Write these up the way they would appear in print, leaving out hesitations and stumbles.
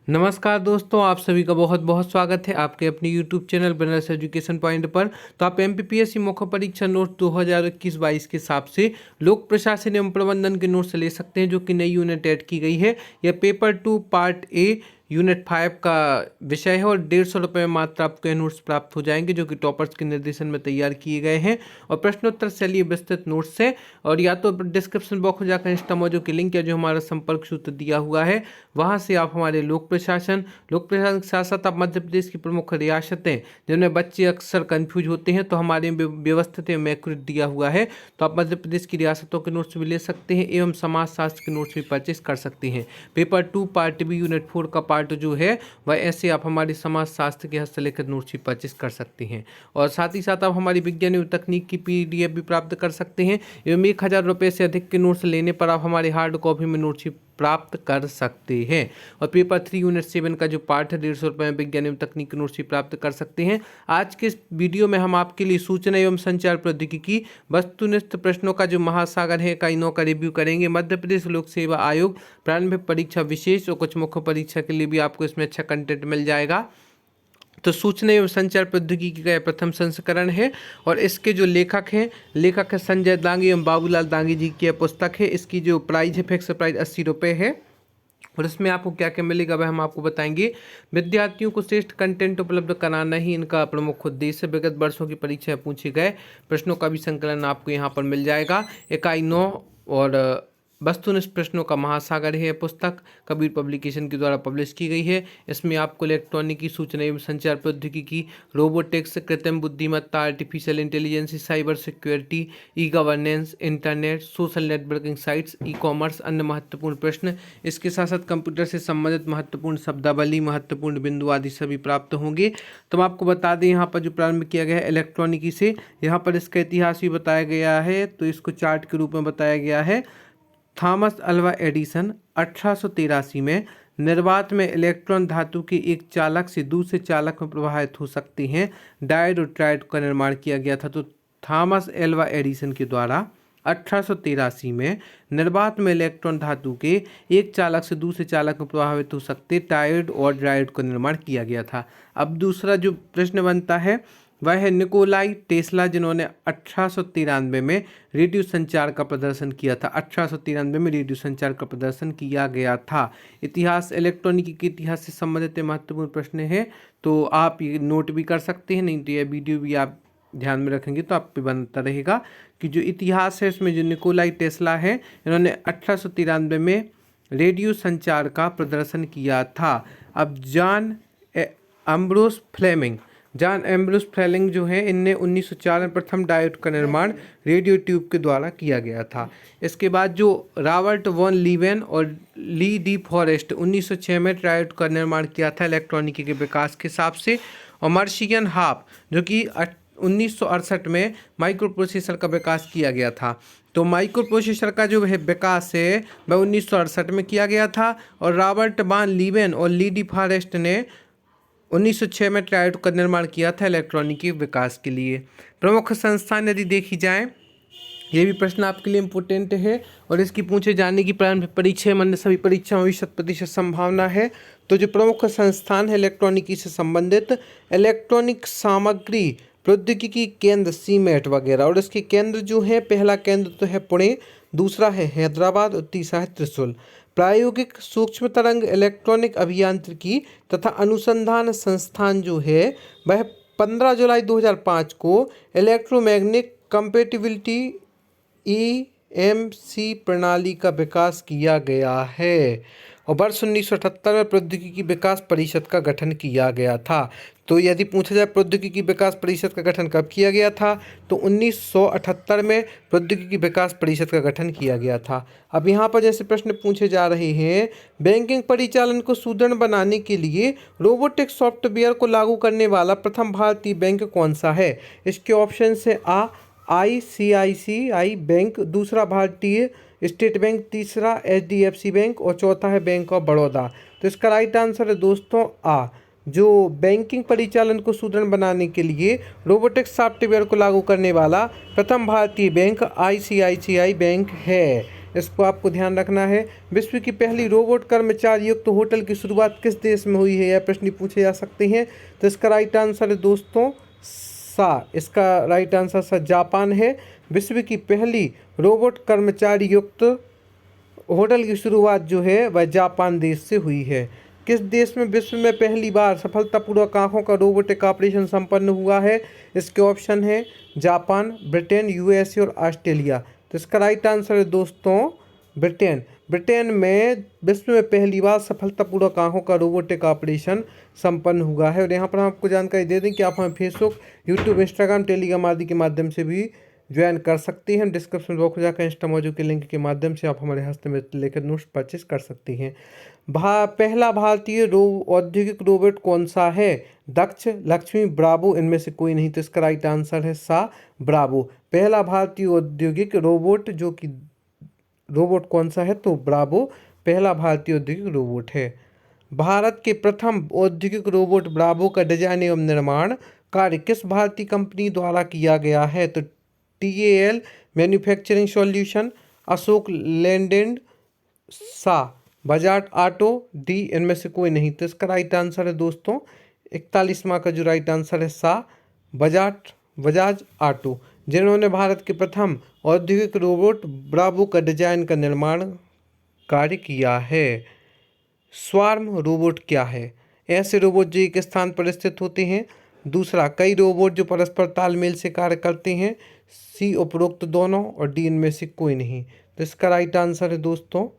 नमस्कार दोस्तों, आप सभी का बहुत बहुत स्वागत है आपके अपने YouTube channel Banaras education point पर। तो आप MPPSC मुख्य परीक्षा नोट 2021-22 के हिसाब से लोक प्रशासन एवं प्रबंधन के नोट्स ले सकते हैं, जो कि नई यूनिट ऐड की गई है। यह पेपर 2 पार्ट ए यूनिट 5 का विषय है और 150 रुपये में मात्र आपको नोट्स प्राप्त हो जाएंगे, जो कि टॉपर्स के निर्देशन में तैयार किए गए हैं। और प्रश्नोत्तर शैली विस्तृत नोट्स है। और या तो डिस्क्रिप्शन बॉक्स में जाकर इंस्टामोजो की लिंक या जो हमारा संपर्क सूत्र दिया हुआ है, वहाँ से आप हमारे लोक प्रशासन के साथ साथ आप मध्य प्रदेश की प्रमुख रियासतें जिनमें बच्चे अक्सर कंफ्यूज होते हैं, तो हमारे व्यवस्थित एवं एक्यूरेट दिया हुआ है। तो आप मध्य प्रदेश की रियासतों के नोट्स भी ले सकते हैं एवं समाजशास्त्र के नोट्स भी परचेस कर सकते हैं। पेपर 2 पार्ट बी यूनिट 4 का पार्ट जो है वह ऐसे आप हमारे समाजशास्त्र के हस्तलिखित नोट्स भी परचेस कर सकते हैं। और साथ ही साथ आप हमारी विज्ञान एवं तकनीक की PDF भी प्राप्त कर सकते हैं एवं 1000 रुपये से अधिक के नोट्स लेने पर आप हमारे हार्ड कॉपी में नोट्स भी प्राप्त कर सकते हैं। और पेपर 3 यूनिट 7 का जो पार्ट है 150 रुपये में विज्ञान एवं तकनीक नोट्स भी प्राप्त कर सकते हैं। आज के इस वीडियो में हम आपके लिए सूचना एवं संचार प्रौद्योगिकी वस्तुनिष्ठ प्रश्नों का जो महासागर है इकाई 9 का रिव्यू करेंगे। मध्य प्रदेश लोक सेवा आयोग प्रारंभिक परीक्षा विशेष और कुछ मुख्य परीक्षा के लिए भी आपको इसमें अच्छा कंटेंट मिल जाएगा। तो सूचना एवं संचार प्रौद्योगिकी का यह प्रथम संस्करण है और इसके जो लेखक है संजय दांगी एवं बाबूलाल दांगी जी की यह पुस्तक है। इसकी जो प्राइस है फिक्स प्राइस 80 रुपये है। और इसमें आपको क्या क्या मिलेगा वह हम आपको बताएंगे। विद्यार्थियों को श्रेष्ठ कंटेंट उपलब्ध कराना ही इनका प्रमुख उद्देश्य है। विगत वर्षों की परीक्षा में पूछे गए प्रश्नों का भी संकलन आपको यहाँ पर मिल जाएगा। इकाई 9 और वस्तुनिष्ठ प्रश्नों का महासागर है पुस्तक कबीर पब्लिकेशन के द्वारा पब्लिश की गई है। इसमें आपको इलेक्ट्रॉनिकी सूचना एवं संचार प्रौद्योगिकी, रोबोटिक्स, कृत्रिम बुद्धिमत्ता, artificial intelligence, cyber security, e governance, internet, social networking sites, e-commerce, अन्य महत्वपूर्ण प्रश्न, इसके साथ साथ कंप्यूटर से संबंधित महत्वपूर्ण शब्दावली, महत्वपूर्ण बिंदु आदि सभी प्राप्त होंगे। तो हम आपको बता दें यहाँ पर जो प्रारंभ किया गया है इलेक्ट्रॉनिकी से, यहाँ पर इसका इतिहास भी बताया गया है। तो इसको चार्ट के रूप में बताया गया है। थॉमस अल्वा एडिसन 1883 में निर्वात में इलेक्ट्रॉन धातु के एक चालक से दूसरे चालक में प्रवाहित हो सकते हैं डायोड और ट्रायोड का निर्माण किया गया था। तो थॉमस एल्वा एडिसन के द्वारा 1883 में निर्वात में इलेक्ट्रॉन धातु के एक चालक से दूसरे चालक में प्रभावित हो सकते टायोड और डायोड का निर्माण किया गया था। अब दूसरा जो प्रश्न बनता है वह है निकोलाई टेस्ला, जिन्होंने 1893 में रेडियो संचार का प्रदर्शन किया था। 1893 में रेडियो संचार का प्रदर्शन किया गया था। इतिहास इलेक्ट्रॉनिकी के इतिहास से संबंधित महत्वपूर्ण प्रश्न है, तो आप ये नोट भी कर सकते हैं, नहीं तो यह वीडियो भी आप ध्यान में रखेंगे तो आप पे बनता रहेगा कि जो इतिहास है इसमें जो निकोलाई टेस्ला है इन्होंने 1893 में रेडियो संचार का प्रदर्शन किया था। अब जॉन एम्ब्रोस फ्लेमिंग जो है इनने 1904 में प्रथम डायोड का निर्माण रेडियो ट्यूब के द्वारा किया गया था। इसके बाद जो रॉबर्ट वॉन लीवेन और ली डी फॉरेस्ट 1906 में डायोड का निर्माण किया था इलेक्ट्रॉनिकी के विकास के हिसाब से। और मर्शियन हाफ जो कि 1968 में माइक्रो प्रोसेसर का विकास किया गया था। तो माइक्रो प्रोसेसर का जो है विकास है वह 1968 में किया गया था। और रॉबर्ट वॉन लीवेन और ली डी फॉरेस्ट ने 1906 में डायोड का निर्माण किया था इलेक्ट्रॉनिकी विकास के लिए। प्रमुख संस्थान यदि देखी जाए, ये भी प्रश्न आपके लिए इम्पोर्टेंट है और इसकी पूछे जाने की प्रारंभिक परीक्षा में सभी परीक्षाओं में 100% संभावना है। तो जो प्रमुख संस्थान है इलेक्ट्रॉनिकी से संबंधित, इलेक्ट्रॉनिक सामग्री प्रौद्योगिकी केंद्र सीमेट वगैरह। और इसके केंद्र जो है, पहला केंद्र तो है पुणे, दूसरा है हैदराबाद और तीसरा है त्रिशूल। प्रायोगिक सूक्ष्म तरंग इलेक्ट्रॉनिक अभियांत्रिकी तथा अनुसंधान संस्थान जो है वह 15 जुलाई 2005 को इलेक्ट्रोमैग्नेटिक कंपैटिबिलिटी EMC प्रणाली का विकास किया गया है। और वर्ष 1978 में प्रौद्योगिकी विकास परिषद का गठन किया गया था। तो यदि पूछा जाए प्रौद्योगिकी विकास परिषद का गठन कब किया गया था, तो 1978 में प्रौद्योगिकी विकास परिषद का गठन किया गया था। अब यहाँ पर जैसे प्रश्न पूछे जा रहे हैं, बैंकिंग परिचालन को सुदृढ़ बनाने के लिए रोबोटिक सॉफ्टवेयर को लागू करने वाला प्रथम भारतीय बैंक कौन सा है। इसके ऑप्शन है ICICI बैंक, दूसरा भारतीय स्टेट बैंक, तीसरा HDFC बैंक और चौथा है बैंक ऑफ बड़ौदा। तो इसका राइट आंसर है दोस्तों आ। जो बैंकिंग परिचालन को सुदृढ़ बनाने के लिए रोबोटिक सॉफ्टवेयर को लागू करने वाला प्रथम भारतीय बैंक ICICI बैंक है। इसको आपको ध्यान रखना है। विश्व की पहली रोबोट कर्मचारी युक्त होटल की शुरुआत किस देश में हुई है, यह प्रश्न पूछे जा सकते हैं। तो इसका राइट आंसर है दोस्तों इसका राइट आंसर जापान है। विश्व की पहली रोबोट कर्मचारी युक्त होटल की शुरुआत जो है वह जापान देश से हुई है। किस देश में विश्व में पहली बार सफलतापूर्वक आंखों का रोबोटिक ऑपरेशन संपन्न हुआ है? इसके ऑप्शन है जापान, ब्रिटेन, यूएसए और ऑस्ट्रेलिया। तो इसका राइट आंसर है दोस्तों ब्रिटेन। ब्रिटेन में विश्व में पहली बार सफलतापूर्वक आंखों का रोबोटिक ऑपरेशन संपन्न हुआ है। और यहाँ पर हम आपको जानकारी दे दें कि आप हमें फेसबुक, यूट्यूब, इंस्टाग्राम, टेलीग्राम आदि के माध्यम से भी ज्वाइन कर सकती हैं। डिस्क्रिप्शन बॉक्स में जाकर इंस्टा मौजूद के लिंक के माध्यम से आप हमारे हस्ते में लेकर नोट्स परचेस कर सकती हैं। पहला भारतीय औद्योगिक रोबोट कौन सा है? दक्ष, लक्ष्मी, ब्रावो, इनमें से कोई नहीं। तो इसका राइट आंसर है ब्रावो। पहला भारतीय औद्योगिक रोबोट जो कि रोबोट कौन सा है? तो ब्रावो पहला भारतीय औद्योगिक रोबोट है। भारत के प्रथम औद्योगिक रोबोट ब्रावो का डिजाइन एवं निर्माण कार्य किस भारतीय कंपनी द्वारा किया गया है? तो TAL manufacturing solution, Ashok Leyland, Bajaj auto, D इनमें से कोई नहीं। तो इसका राइट आंसर है दोस्तों 41वां का जो राइट आंसर है बजाज ऑटो, जिन्होंने भारत के प्रथम औद्योगिक रोबोट ब्रावो का डिजाइन का निर्माण कार्य किया है। स्वार्म रोबोट क्या है? ऐसे रोबोट जो एक स्थान पर स्थित होते हैं। दूसरा, कई रोबोट जो परस्पर तालमेल से कार्य करते हैं। सी, उपरोक्त दोनों, और डी इनमें से कोई नहीं। तो इसका राइट आंसर है दोस्तों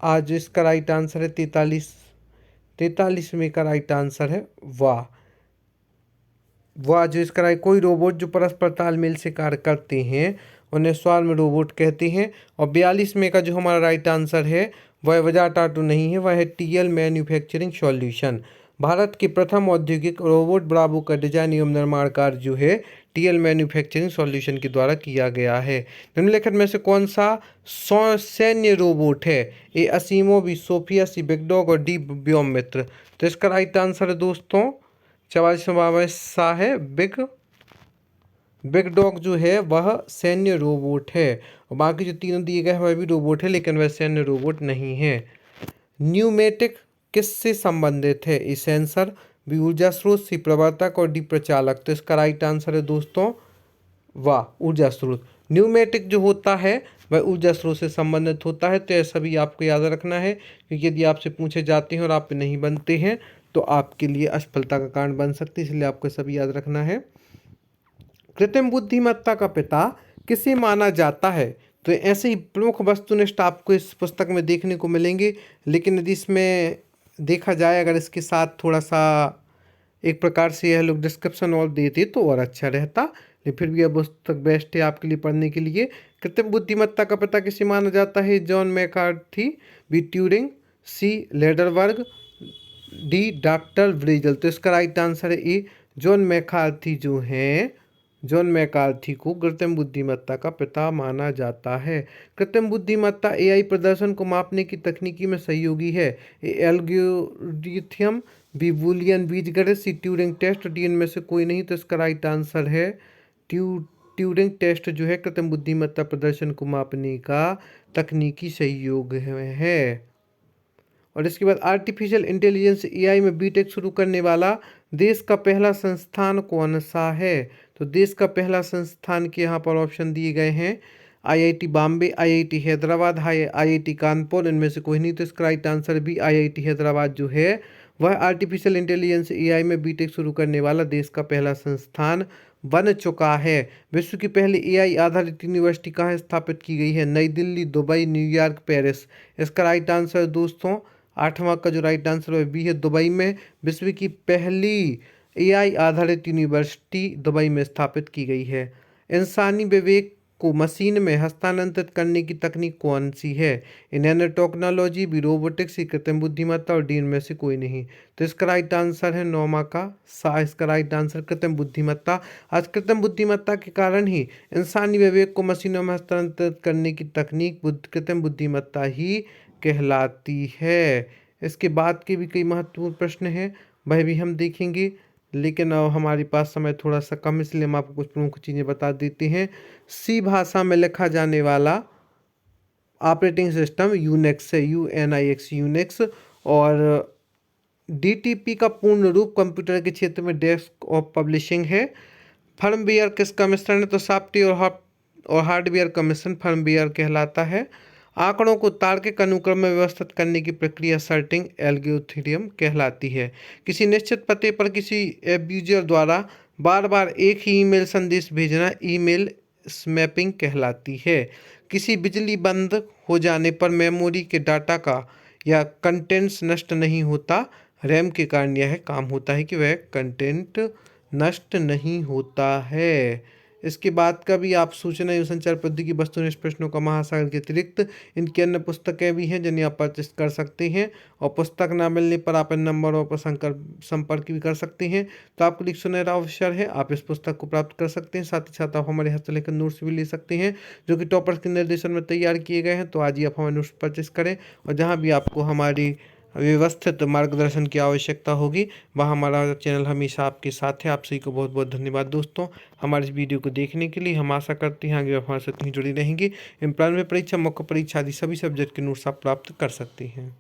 आज इसका राइट आंसर है 43वें का राइट आंसर है वाह जो इसका कोई रोबोट जो परस्पर तालमेल से कार्य करते हैं उन्हें स्वार्म रोबोट कहते हैं। और 42वें का जो हमारा राइट आंसर है वह बजाज ऑटो नहीं है, वह है TL मैन्युफैक्चरिंग सॉल्यूशन। भारत के प्रथम औद्योगिक रोबोट ब्रावो का डिजाइन एवं निर्माण कार्य जो है TL मैन्युफैक्चरिंग सॉल्यूशन के द्वारा किया गया है। निम्नलिखित में से कौन सा सैन्य रोबोट है? ए असीमो, बी सोफिया, सी बिग डॉग और डी व्योममित्र। तो इसका राइट आंसर है दोस्तों 44वां है बिग डॉग जो है वह सैन्य रोबोट है। और बाकी जो तीनों दिए गए हैं वह भी रोबोट है, लेकिन वह सैन्य रोबोट नहीं है। न्यूमेटिक किससे संबंधित है? ई सेंसर, बी ऊर्जा स्रोत, सी प्रवर्तक और डी प्रचालक। तो इसका राइट आंसर है दोस्तों ऊर्जा स्रोत। न्यूमेटिक जो होता है वह ऊर्जा स्रोत से संबंधित होता है। तो यह सभी आपको याद रखना है, क्योंकि यदि आपसे पूछे जाते हैं और आप नहीं बनते हैं तो आपके लिए असफलता का कारण बन सकती है, इसलिए आपको सभी याद रखना है। कृत्रिम बुद्धिमत्ता का पिता किसे माना जाता है? तो ऐसे ही प्रमुख वस्तुनिष्ठ आपको इस पुस्तक में देखने को मिलेंगे, लेकिन यदि इसमें देखा जाए अगर इसके साथ थोड़ा सा एक प्रकार से यह लोग डिस्क्रिप्शन और देते तो और अच्छा रहता, लेकिन फिर भी यह पुस्तक बेस्ट है आपके लिए पढ़ने के लिए। कृत्रिम बुद्धिमत्ता का पिता किसे माना जाता है? जॉन मैकार्थी, बी ट्यूरिंग, सी लेडरबर्ग, डी डॉक्टर ब्रेजल। तो इसका राइट आंसर है ए जॉन मैकार्थी जो हैं जॉन मैकार्थी को कृत्रिम बुद्धिमत्ता का पिता माना जाता है। कृत्रिम बुद्धिमत्ता AI प्रदर्शन को मापने की तकनीकी में सहयोगी है। एल्गोरिथम, बी बूलियन बीजगणित, सी ट्यूरिंग टेस्ट, डी इनमें से कोई नहीं। तो इसका राइट आंसर है ट्यूरिंग टेस्ट जो है कृत्रिम बुद्धिमत्ता प्रदर्शन को मापने का तकनीकी सहयोग है। और इसके बाद आर्टिफिशियल इंटेलिजेंस AI में BTech शुरू करने वाला देश का पहला संस्थान कौन सा है? तो देश का पहला संस्थान के यहाँ पर ऑप्शन दिए गए हैं IIT Bombay, IIT Hyderabad, IIT Kanpur, इनमें से कोई नहीं। तो इसका राइट आंसर भी IIT हैदराबाद जो है वह आर्टिफिशियल इंटेलिजेंस AI में BTech शुरू करने वाला देश का पहला संस्थान बन चुका है। विश्व की पहली AI आधारित यूनिवर्सिटी कहाँ स्थापित की गई है? नई दिल्ली, दुबई, न्यूयॉर्क, पेरिस। इसका राइट आंसर दोस्तों 8वां का जो राइट आंसर है बी है, दुबई में विश्व की पहली AI आधारित यूनिवर्सिटी दुबई में स्थापित की गई है। इंसानी विवेक को मशीन में हस्तांतरित करने की तकनीक कौन सी है? नैनो टेक्नोलॉजी, बी रोबोटिक्स, सी कृत्रिम बुद्धिमत्ता और डी इनमें से कोई नहीं। तो इसका राइट आंसर है 9वां का इसका राइट आंसर कृत्रिम बुद्धिमत्ता। आज कृत्रिम बुद्धिमत्ता के कारण ही इंसानी विवेक को मशीनों में हस्तांतरित करने की तकनीक कृत्रिम बुद्धिमत्ता ही कहलाती है। इसके बाद के भी कई महत्वपूर्ण प्रश्न हैं, वह भी हम देखेंगे, लेकिन अब हमारे पास समय थोड़ा सा कम, इसलिए हम आपको कुछ प्रमुख चीज़ें बता देते हैं। सी भाषा में लिखा जाने वाला ऑपरेटिंग सिस्टम यूनिक्स है, UNIX यूनिक्स। और DTP का पूर्ण रूप कंप्यूटर के क्षेत्र में डेस्क ऑफ पब्लिशिंग है। फर्मवेयर किसका मिश्रण है? तो सॉफ्टवेयर और हार्डवेयर का मिश्रण फर्मवेयर कहलाता है। आंकड़ों को तार्किक अनुक्रम में व्यवस्थित करने की प्रक्रिया सर्टिंग एल्गोरिथम कहलाती है। किसी निश्चित पते पर किसी यूजर द्वारा बार बार एक ही ईमेल संदेश भेजना ईमेल स्मैपिंग कहलाती है। किसी बिजली बंद हो जाने पर मेमोरी के डाटा का या कंटेंट्स नष्ट नहीं होता। रैम के कारण यह काम होता है कि वह कंटेंट नष्ट नहीं होता है। इसके बाद का भी आप सूचना एवं संचार प्रौद्योगिकी वस्तुनिष्ठ प्रश्नों का महासागर के अतिरिक्त इनकी अन्य पुस्तकें भी हैं जिन्हें आप परचेस कर सकते हैं। और पुस्तक ना मिलने पर आप इन नंबरों पर संपर्क भी कर सकते हैं। तो आपके लिए सुनहरा अवसर है, आप इस पुस्तक को प्राप्त कर सकते हैं। साथ ही साथ आप हमारे हस्तलेखन नोट्स भी ले सकते हैं जो कि टॉपर्स के निर्देशन में तैयार किए गए हैं। तो आज ही आप हमारे नोट्स परचेस करें और जहाँ भी आपको हमारी व्यवस्थित मार्गदर्शन की आवश्यकता होगी वहाँ हमारा चैनल हमेशा आपके साथ है। आप सभी को बहुत बहुत धन्यवाद दोस्तों हमारे इस वीडियो को देखने के लिए। हम आशा करते हैं आगे आप हमारे साथ जुड़ी रहेंगे। एम्प्लॉयमेंट परीक्षा, मुख्य परीक्षा आदि सभी सब्जेक्ट के नोट्स आप प्राप्त कर सकते हैं।